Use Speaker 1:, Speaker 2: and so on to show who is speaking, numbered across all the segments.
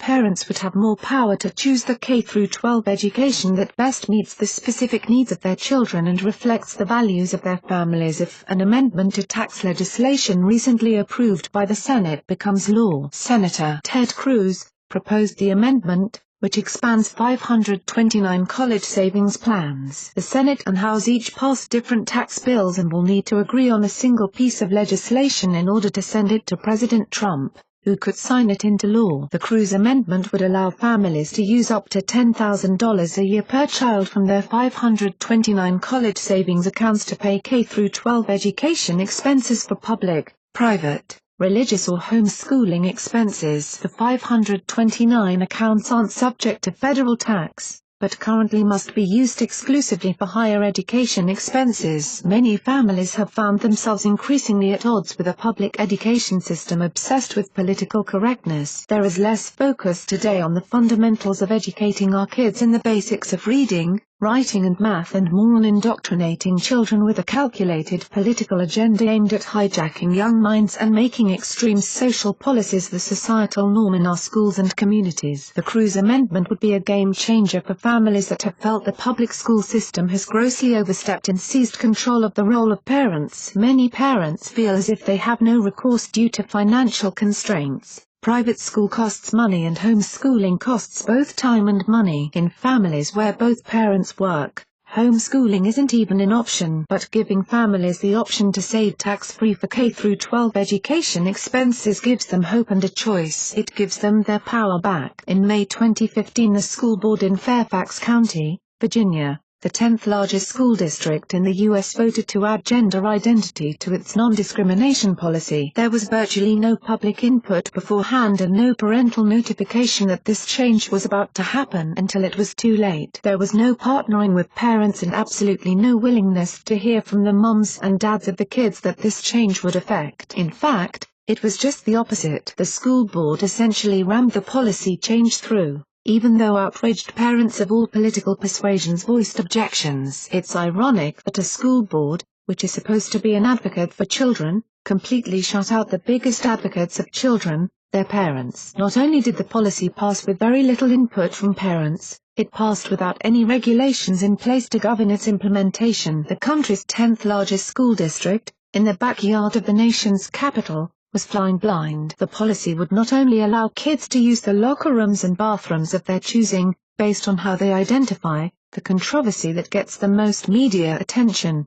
Speaker 1: parents would have more power to choose the K-12 education that best meets the specific needs of their children and reflects the values of their families if an amendment to tax legislation recently approved by the Senate becomes law. Senator Ted Cruz proposed the amendment, which expands 529 college savings plans. The Senate and House each passed different tax bills and will need to agree on a single piece of legislation in order to send it to President Trump, who could sign it into law. The Cruz amendment would allow families to use up to $10,000 a year per child from their 529 college savings accounts to pay K-12 education expenses for public, private, religious or homeschooling expenses. The 529 accounts aren't subject to federal tax, but currently must be used exclusively for higher education expenses. Many families have found themselves increasingly at odds with a public education system obsessed with political correctness. There is less focus today on the fundamentals of educating our kids in the basics of reading, writing and math, and more on indoctrinating children with a calculated political agenda aimed at hijacking young minds and making extreme social policies the societal norm in our schools and communities. The Cruz amendment would be a game changer for families that have felt the public school system has grossly overstepped and seized control of the role of parents. Many parents feel as if they have no recourse due to financial constraints. Private school costs money and homeschooling costs both time and money. In families where both parents work, homeschooling isn't even an option. But giving families the option to save tax-free for K-12 education expenses gives them hope and a choice. It gives them their power back. In May 2015, the school board in Fairfax County, Virginia, the 10th largest school district in the U.S., voted to add gender identity to its non-discrimination policy. There was virtually no public input beforehand and no parental notification that this change was about to happen until it was too late. There was no partnering with parents and absolutely no willingness to hear from the moms and dads of the kids that this change would affect. In fact, it was just the opposite. The school board essentially rammed the policy change through. Even though outraged parents of all political persuasions voiced objections. It's ironic that a school board, which is supposed to be an advocate for children, completely shut out the biggest advocates of children, their parents. Not only did the policy pass with very little input from parents, it passed without any regulations in place to govern its implementation. The country's 10th largest school district, in the backyard of the nation's capital, was flying blind. The policy would not only allow kids to use the locker rooms and bathrooms of their choosing, based on how they identify, the controversy that gets the most media attention.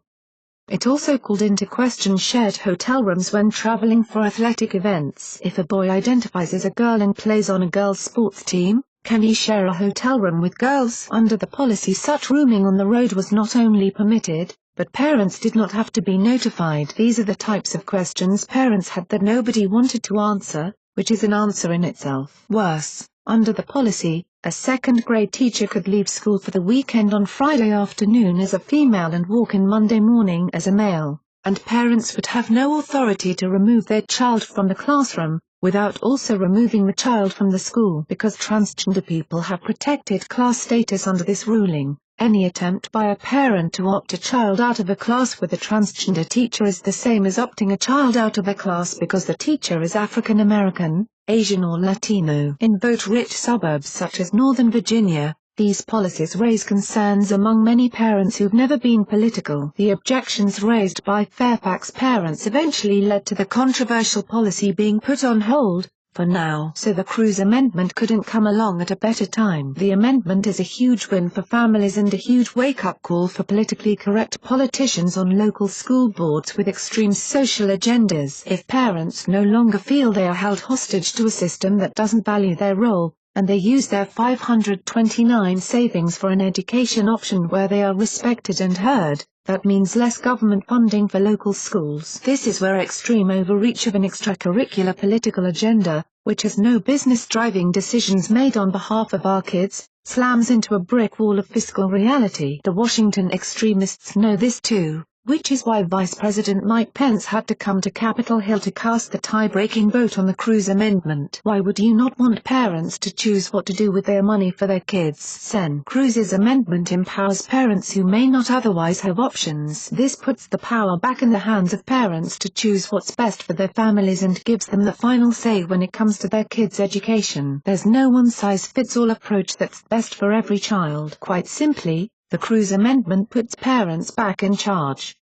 Speaker 1: It also called into question shared hotel rooms when traveling for athletic events. If a boy identifies as a girl and plays on a girls' sports team, can he share a hotel room with girls? Under the policy, such rooming on the road was not only permitted, but parents did not have to be notified. These are the types of questions parents had that nobody wanted to answer, which is an answer in itself. Worse, under the policy, a second-grade teacher could leave school for the weekend on Friday afternoon as a female and walk in Monday morning as a male, and parents would have no authority to remove their child from the classroom, without also removing the child from the school. Because transgender people have protected class status under this ruling, any attempt by a parent to opt a child out of a class with a transgender teacher is the same as opting a child out of a class because the teacher is African American, Asian or Latino. In vote-rich suburbs such as Northern Virginia, these policies raise concerns among many parents who've never been political. The objections raised by Fairfax parents eventually led to the controversial policy being put on hold, for now. So the Cruz amendment couldn't come along at a better time. The amendment is a huge win for families and a huge wake-up call for politically correct politicians on local school boards with extreme social agendas. If parents no longer feel they are held hostage to a system that doesn't value their role, and they use their 529 savings for an education option where they are respected and heard, that means less government funding for local schools. This is where extreme overreach of an extracurricular political agenda, which has no business driving decisions made on behalf of our kids, slams into a brick wall of fiscal reality. The Washington extremists know this too, Which is why Vice President Mike Pence had to come to Capitol Hill to cast the tie-breaking vote on the Cruz amendment. Why would you not want parents to choose what to do with their money for their kids? Sen. Cruz's amendment empowers parents who may not otherwise have options. This puts the power back in the hands of parents to choose what's best for their families and gives them the final say when it comes to their kids' education. There's no one-size-fits-all approach that's best for every child. Quite simply, the Cruz amendment puts parents back in charge.